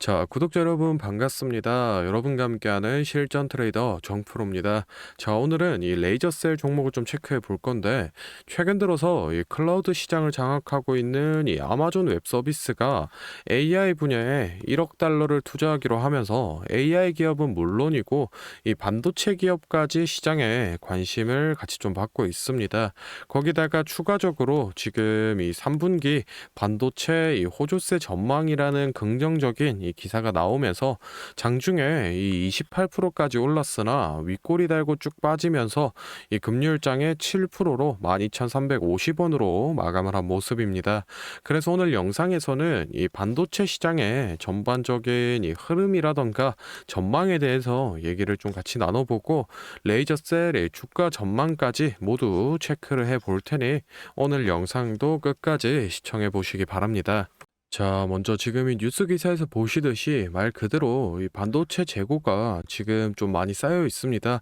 자, 구독자 여러분 반갑습니다. 여러분과 함께하는 실전 트레이더 정프로입니다. 자, 오늘은 이 레이저셀 종목을 좀 체크해 볼 건데, 최근 들어서 이 클라우드 시장을 장악하고 있는 이 아마존 웹 서비스가 AI 분야에 1억 달러를 투자하기로 하면서 AI 기업은 물론이고 이 반도체 기업까지 시장에 관심을 같이 좀 받고 있습니다. 거기다가 추가적으로 지금 이 3분기 반도체 이 호조세 전망이라는 긍정적인 이 기사가 나오면서 장중에 이 28%까지 올랐으나 윗꼬리 달고 쭉 빠지면서 이 금요일장에 7%로 12,350원으로 마감을 한 모습입니다. 그래서 오늘 영상에서는 이 반도체 시장의 전반적인 이 흐름이라던가 전망에 대해서 얘기를 좀 같이 나눠보고 레이저셀의 주가 전망까지 모두 체크를 해 볼 테니 오늘 영상도 끝까지 시청해 보시기 바랍니다. 자, 먼저 지금 이 뉴스 기사에서 보시듯이 말 그대로 이 반도체 재고가 지금 좀 많이 쌓여 있습니다.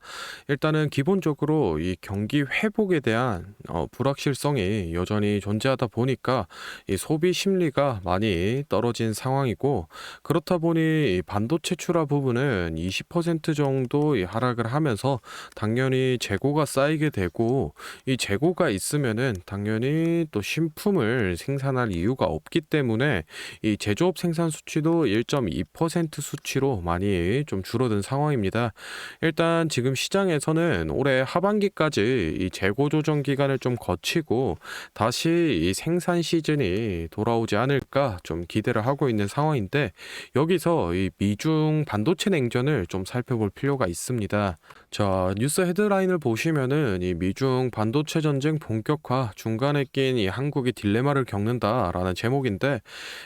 일단은 기본적으로 이 경기 회복에 대한 불확실성이 여전히 존재하다 보니까 이 소비 심리가 많이 떨어진 상황이고, 그렇다 보니 이 반도체 출하 부분은 20% 정도 이 하락을 하면서 당연히 재고가 쌓이게 되고, 이 재고가 있으면은 당연히 또 신품을 생산할 이유가 없기 때문에 이 제조업 생산 수치도 1.2% 수치로 많이 좀 줄어든 상황입니다. 일단 지금 시장에서는 올해 하반기까지 이 재고 조정 기간을 좀 거치고 다시 이 생산 시즌이 돌아오지 않을까 좀 기대를 하고 있는 상황인데, 여기서 이 미중 반도체 냉전을 좀 살펴볼 필요가 있습니다. 자, 뉴스 헤드라인을 보시면은 이 미중 반도체 전쟁 본격화 중간에 낀 이 한국이 딜레마를 겪는다라는 제목인데,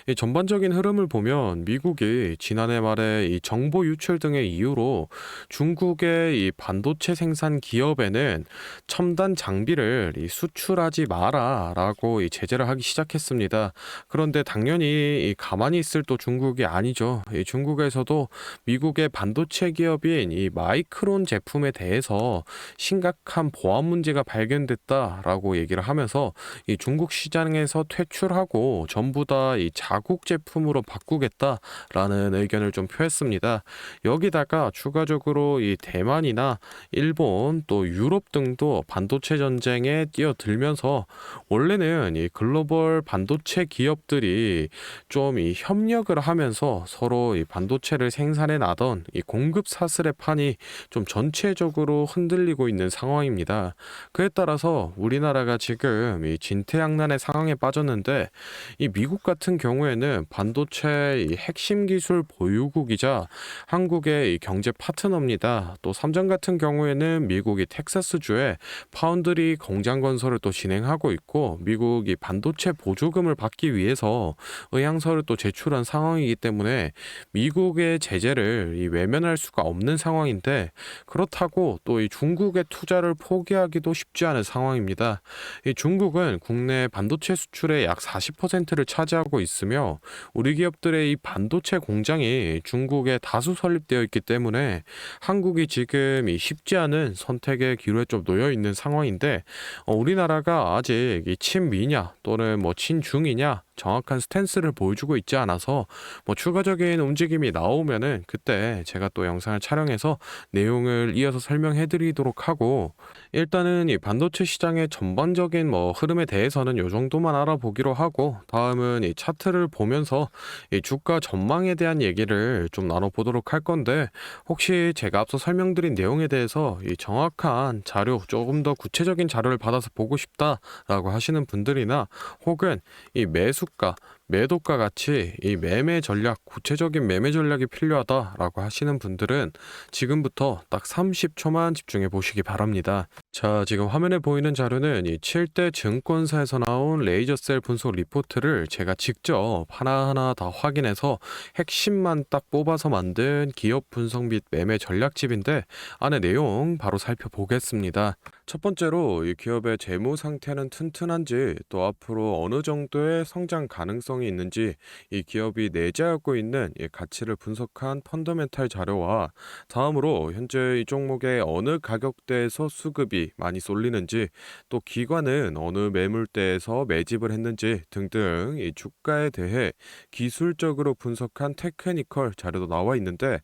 이 전반적인 흐름을 보면 미국이 지난해 말에 이 정보 유출 등의 이유로 중국의 이 반도체 생산 기업에는 첨단 장비를 이 수출하지 마라라고 이 제재를 하기 시작했습니다. 그런데 당연히 이 가만히 있을 또 중국이 아니죠. 이 중국에서도 미국의 반도체 기업인 이 마이크론 제품에 대해서 심각한 보안 문제가 발견됐다라고 얘기를 하면서 이 중국 시장에서 퇴출하고 전부 다 이 자국 제품으로 바꾸겠다라는 의견을 좀 표했습니다. 여기다가 추가적으로 이 대만이나 일본 또 유럽 등도 반도체 전쟁에 뛰어들면서 원래는 이 글로벌 반도체 기업들이 좀 이 협력을 하면서 서로 이 반도체를 생산해 나던 이 공급 사슬의 판이 좀 전체적으로 흔들리고 있는 상황입니다. 그에 따라서 우리나라가 지금 이 진퇴양난의 상황에 빠졌는데, 이 미국 같은 경우에는 반도체 이 핵심 기술 보유국이자 한국의 이 경제 파트너입니다. 또 삼성 같은 경우에는 미국이 텍사스주에 파운드리 공장 건설을 또 진행하고 있고, 미국이 반도체 보조금을 받기 위해서 의향서를 또 제출한 상황이기 때문에 미국의 제재를 이 외면할 수가 없는 상황인데, 그렇다고 또 이 중국의 투자를 포기하기도 쉽지 않은 상황입니다. 이 중국은 국내 반도체 수출의 약 40%를 차지하고 있으며 우리 기업들의 이 반도체 공장이 중국에 다수 설립되어 있기 때문에 한국이 지금 이 쉽지 않은 선택의 기로에 좀 놓여 있는 상황인데, 우리나라가 아직 이 친미냐 또는 뭐 친중이냐 정확한 스탠스를 보여주고 있지 않아서 뭐 추가적인 움직임이 나오면은 그때 제가 또 영상을 촬영해서 내용을 이어서 설명해 드리도록 하고, 일단은 이 반도체 시장의 전반적인 뭐 흐름에 대해서는 요 정도만 알아보기로 하고, 다음은 이 차트를 보면서 이 주가 전망에 대한 얘기를 좀 나눠보도록 할 건데, 혹시 제가 앞서 설명드린 내용에 대해서 이 정확한 자료, 조금 더 구체적인 자료를 받아서 보고 싶다라고 하시는 분들이나, 혹은 이 매수가 매도가 같이 이 매매 전략, 구체적인 매매 전략이 필요하다라고 하시는 분들은 지금부터 딱 30초만 집중해 보시기 바랍니다. 자, 지금 화면에 보이는 자료는 이 7대 증권사에서 나온 레이저셀 분석 리포트를 제가 직접 하나하나 다 확인해서 핵심만 딱 뽑아서 만든 기업 분석 및 매매 전략집인데, 안에 내용 바로 살펴보겠습니다. 첫 번째로 이 기업의 재무 상태는 튼튼한지, 또 앞으로 어느 정도의 성장 성장 가능성이 있는지 이 기업이 내재하고 있는 이 가치를 분석한 펀더멘탈 자료와 다음으로 현재 이 종목의 어느 가격대에서 수급이 많이 쏠리는지 또 기관은 어느 매물대에서 매집을 했는지 등등 이 주가에 대해 기술적으로 분석한 테크니컬 자료도 나와 있는데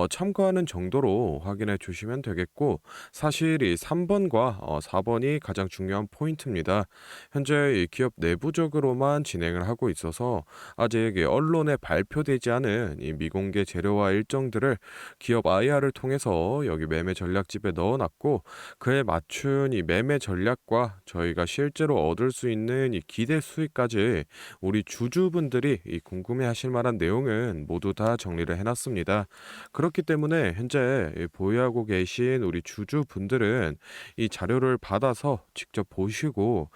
참고하는 정도로 확인해 주시면 되겠고 사실 이 3번과 4번이 가장 중요한 포인트입니다. 현재 이 기업 내부적으로만 진행을 하고 있어서 아직 이 언론에 발표되지 않은 이 미공개 재료와 일정들을 기업 IR을 통해서 여기 매매 전략집에 넣어놨고 그에 맞춘 이 매매 전략과 저희가 실제로 얻을 수 있는 이 기대 수익까지 우리 주주분들이 이 궁금해하실 만한 내용은 모두 다 정리를 해놨습니다. 그렇기 때문에 현재 이 보유하고 계신 우리 주주분들은 이 자료를 받아서 직접 보시고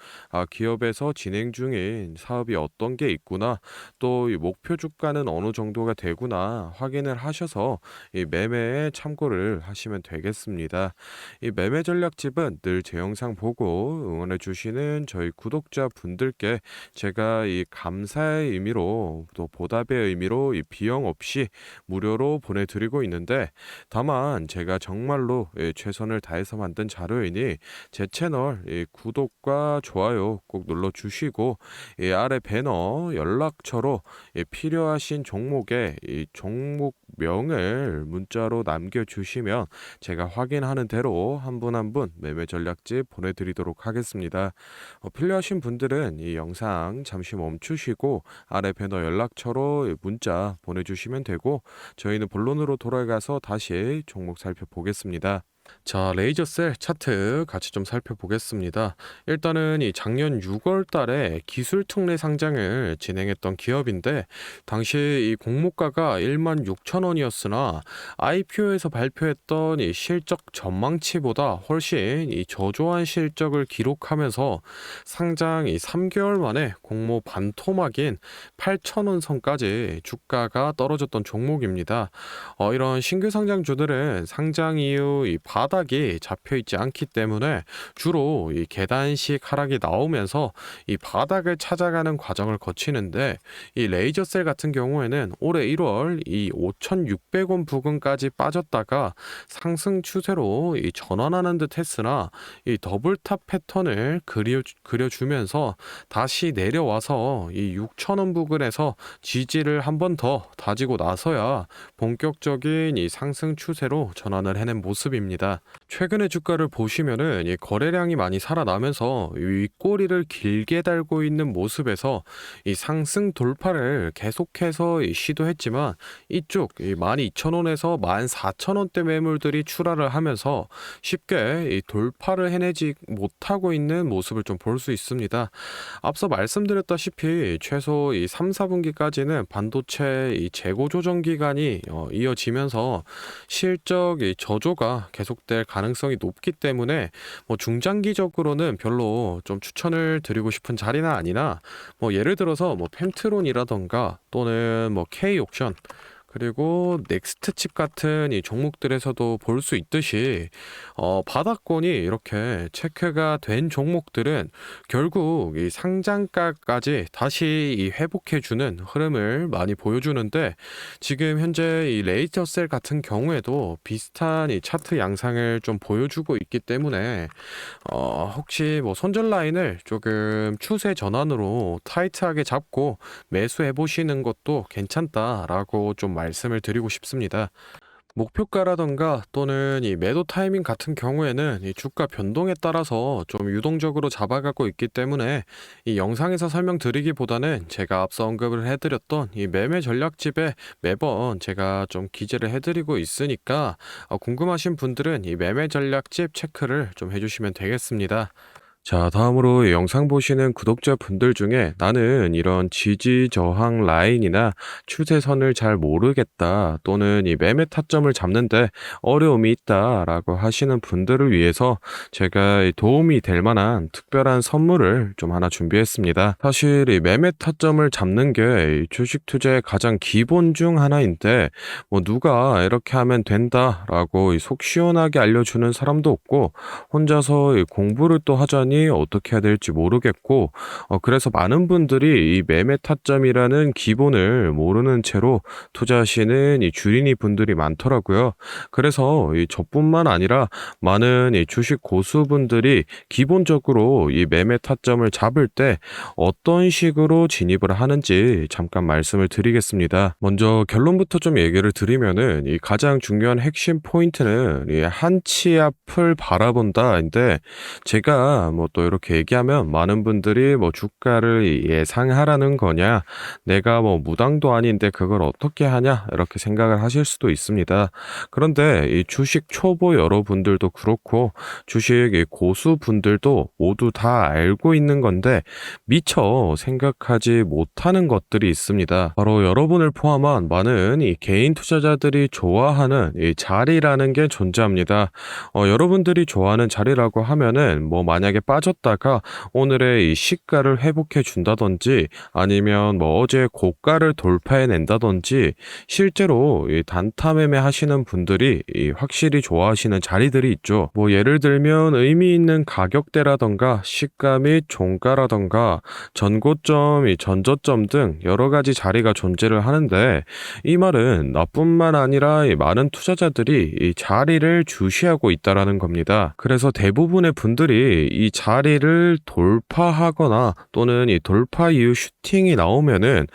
기업에서 진행 중인 사업이 어떤 게 있구나 또 이 목표 주가는 어느 정도가 되구나 확인을 하셔서 이 매매에 참고를 하시면 되겠습니다. 이 매매 전략집은 늘 제 영상 보고 응원해 주시는 저희 구독자 분들께 제가 이 감사의 의미로 또 보답의 의미로 이 비용 없이 무료로 보내드리고 있는데 다만 제가 정말로 최선을 다해서 만든 자료이니 제 채널 구독과 좋아요 꼭 눌러주시고 이 아래 배너 연락처로 필요하신 종목의 이 종목명을 문자로 남겨주시면 제가 확인하는 대로 한 분 한 분 매매 전략집 보내드리도록 하겠습니다. 필요하신 분들은 이 영상 잠시 멈추시고 아래 배너 연락처로 문자 보내주시면 되고 저희는 본론으로 돌아가서 다시 종목 살펴보겠습니다. 자, 레이저셀 차트 같이 좀 살펴보겠습니다. 일단은 이 작년 6월 달에 기술 특례 상장을 진행했던 기업인데 당시 이 공모가가 16,000원이었으나 IPO에서 발표했던 이 실적 전망치보다 훨씬 이 저조한 실적을 기록하면서 상장 이 3개월 만에 공모 반토막인 8,000원 선까지 주가가 떨어졌던 종목입니다. 이런 신규 상장주들은 상장 이후 이 바닥이 잡혀 있지 않기 때문에 주로 이 계단식 하락이 나오면서 이 바닥을 찾아가는 과정을 거치는데 이 레이저셀 같은 경우에는 올해 1월 이 5,600원 부근까지 빠졌다가 상승 추세로 이 전환하는 듯 했으나 이 더블탑 패턴을 그려주면서 다시 내려와서 이 6,000원 부근에서 지지를 한 번 더 다지고 나서야 본격적인 이 상승 추세로 전환을 해낸 모습입니다. 최근의 주가를 보시면은 이 거래량이 많이 살아나면서 윗꼬리를 길게 달고 있는 모습에서 이 상승 돌파를 계속해서 시도했지만 이쪽 12,000원에서 14,000원대 매물들이 출하를 하면서 쉽게 이 돌파를 해내지 못하고 있는 모습을 좀 볼 수 있습니다. 앞서 말씀드렸다시피 최소 이 3, 4분기까지는 반도체 이 재고 조정 기간이 이어지면서 실적 이 저조가 계속될 가능성이 높기 때문에 뭐 중장기적으로는 별로 좀 추천을 드리고 싶은 자리는 아니나 뭐 예를 들어서 뭐 펜트론이라던가 또는 뭐 K옥션 그리고 넥스트칩 같은 이 종목들에서도 볼 수 있듯이 바닥권이 이렇게 체크가 된 종목들은 결국 이 상장가까지 다시 이 회복해주는 흐름을 많이 보여주는데 지금 현재 이 레이저셀 같은 경우에도 비슷한 이 차트 양상을 좀 보여주고 있기 때문에 혹시 뭐 손절 라인을 조금 추세 전환으로 타이트하게 잡고 매수해 보시는 것도 괜찮다라고 좀 말씀을 드리고 싶습니다. 목표가라던가 또는 이 매도 타이밍 같은 경우에는 이 주가 변동에 따라서 좀 유동적으로 잡아가고 있기 때문에 이 영상에서 설명드리기보다는 제가 앞서 언급을 해드렸던 이 매매 전략집에 매번 제가 좀 기재를 해드리고 있으니까 궁금하신 분들은 이 매매 전략집 체크를 좀 해주시면 되겠습니다. 자, 다음으로 영상 보시는 구독자분들 중에 나는 이런 지지 저항 라인이나 추세선을 잘 모르겠다 또는 이 매매 타점을 잡는데 어려움이 있다라고 하시는 분들을 위해서 제가 이 도움이 될 만한 특별한 선물을 좀 하나 준비했습니다. 사실 이 매매 타점을 잡는 게 주식 투자의 가장 기본 중 하나인데 뭐 누가 이렇게 하면 된다라고 속 시원하게 알려주는 사람도 없고 혼자서 이 공부를 또 하자니 보니 어떻게 해야 될지 모르겠고, 그래서 많은 분들이 이 매매 타점이라는 기본을 모르는 채로 투자하시는 이 주린이 분들이 많더라고요. 그래서 이 저뿐만 아니라 많은 이 주식 고수분들이 기본적으로 이 매매 타점을 잡을 때 어떤 식으로 진입을 하는지 잠깐 말씀을 드리겠습니다. 먼저 결론부터 좀 얘기를 드리면은 이 가장 중요한 핵심 포인트는 이 한치 앞을 바라본다인데, 제가 뭐 또 이렇게 얘기하면 많은 분들이 뭐 주가를 예상하라는 거냐, 내가 뭐 무당도 아닌데 그걸 어떻게 하냐 이렇게 생각을 하실 수도 있습니다. 그런데 이 주식 초보 여러분들도 그렇고 주식 이 고수분들도 모두 다 알고 있는 건데 미처 생각하지 못하는 것들이 있습니다. 바로 여러분을 포함한 많은 이 개인 투자자들이 좋아하는 이 자리라는 게 존재합니다. 여러분들이 좋아하는 자리라고 하면은 뭐 만약에 빠졌다가 오늘의 이 시가를 회복해 준다든지, 아니면 뭐 어제 고가를 돌파해 낸다든지, 실제로 이 단타 매매 하시는 분들이 이 확실히 좋아하시는 자리들이 있죠. 뭐 예를 들면 의미 있는 가격대라던가 시가 및 종가라던가 전고점, 이 전저점 등 여러 가지 자리가 존재를 하는데, 이 말은 나뿐만 아니라 이 많은 투자자들이 이 자리를 주시하고 있다라는 겁니다. 그래서 대부분의 분들이 이 자리를 돌파하거나 또는 이 돌파 이후 슈팅이 나오면은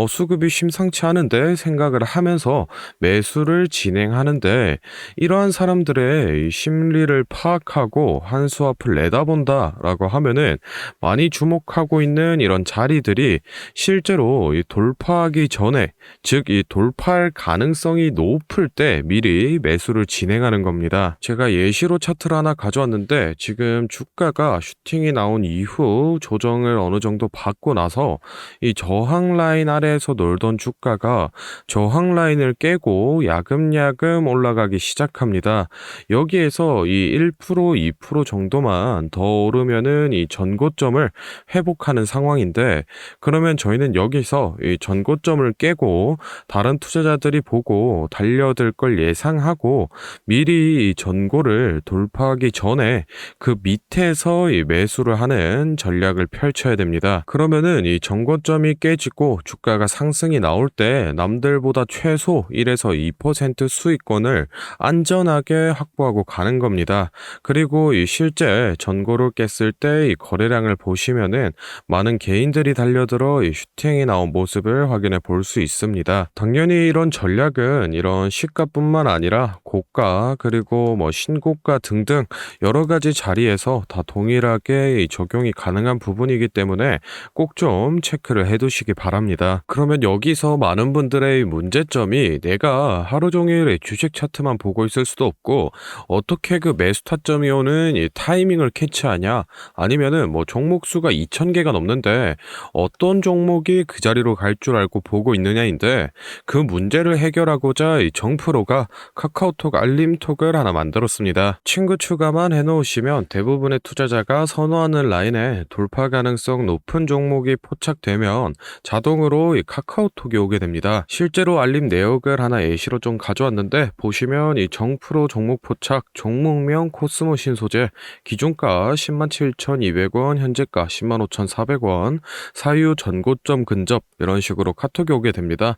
수급이 심상치 않은데 생각을 하면서 매수를 진행하는데, 이러한 사람들의 이 심리를 파악하고 한 수 앞을 내다본다라고 하면은 많이 주목하고 있는 이런 자리들이 실제로 이 돌파하기 전에, 즉 이 돌파할 가능성이 높을 때 미리 매수를 진행하는 겁니다. 제가 예시로 차트를 하나 가져왔는데, 지금 주가가 슈팅이 나온 이후 조정을 어느 정도 받고 나서 이 저항 라인 아래에서 놀던 주가가 저항 라인을 깨고 야금야금 올라가기 시작합니다. 여기에서 이 1%, 2% 정도만 더 오르면은 이 전고점을 회복하는 상황인데, 그러면 저희는 여기서 이 전고점을 깨고 다른 투자자들이 보고 달려들 걸 예상하고 미리 이 전고를 돌파하기 전에 그 밑에서 이 매수를 하는 전략을 펼쳐야 됩니다. 그러면은 이 전고점이 깨지고 주가가 상승이 나올 때 남들보다 최소 1에서 2% 수익권을 안전하게 확보하고 가는 겁니다. 그리고 이 실제 전고를 깼을 때 이 거래량을 보시면은 많은 개인들이 달려들어 이 슈팅이 나온 모습을 확인해 볼 수 있습니다. 당연히 이런 전략은 이런 시가뿐만 아니라 고가 그리고 뭐 신고가 등등 여러 가지 자리에서 다 동일하게 이 적용이 가능한 부분이기 때문에 꼭 좀 체크를 해 두시기 바랍니다. 그러면 여기서 많은 분들의 문제점이, 내가 하루 종일 주식 차트만 보고 있을 수도 없고 어떻게 그 매수 타점이 오는 이 타이밍을 캐치하냐, 아니면은 뭐 종목 수가 2,000개가 넘는데 어떤 종목이 그 자리로 갈 줄 알고 보고 있느냐인데, 그 문제를 해결하고자 이 정프로가 카카오톡 알림톡을 하나 만들었습니다. 친구 추가만 해놓으시면 대부분의 투자자가 선호하는 라인에 돌파 가능성 높은 종목이 포착되면 자동으로 이 카카오톡이 오게 됩니다. 실제로 알림 내역을 하나 예시로 좀 가져왔는데, 보시면 이 정프로 종목 포착, 종목명 코스모 신소재, 기준가 107,200원, 현재가 105,400원, 사유 전고점 근접, 이런 식으로 카톡이 오게 됩니다.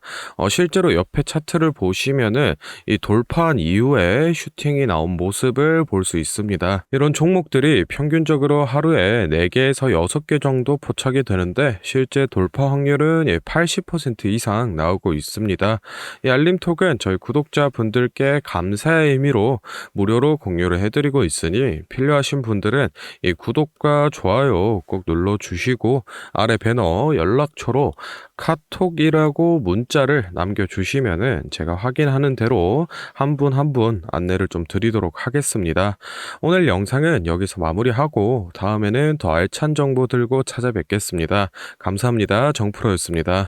실제로 옆에 차트를 보시면은 이 돌파한 이후에 슈팅이 나온 모습을 볼 수 있습니다. 이런 종목들이 평균적으로 하루에 4개에서 6개 정도 포착이 되는데, 실제 돌파 확률은 80% 이상 나오고 있습니다. 이 알림톡은 저희 구독자분들께 감사의 의미로 무료로 공유를 해드리고 있으니, 필요하신 분들은 이 구독과 좋아요 꼭 눌러주시고 아래 배너 연락처로 카톡이라고 문자를 남겨주시면은 제가 확인하는 대로 한 분 한 분 안내를 좀 드리도록 하겠습니다. 오늘 영상은 여기서 마무리하고 다음에는 더 알찬 정보 들고 찾아뵙겠습니다. 감사합니다. 정프로였습니다.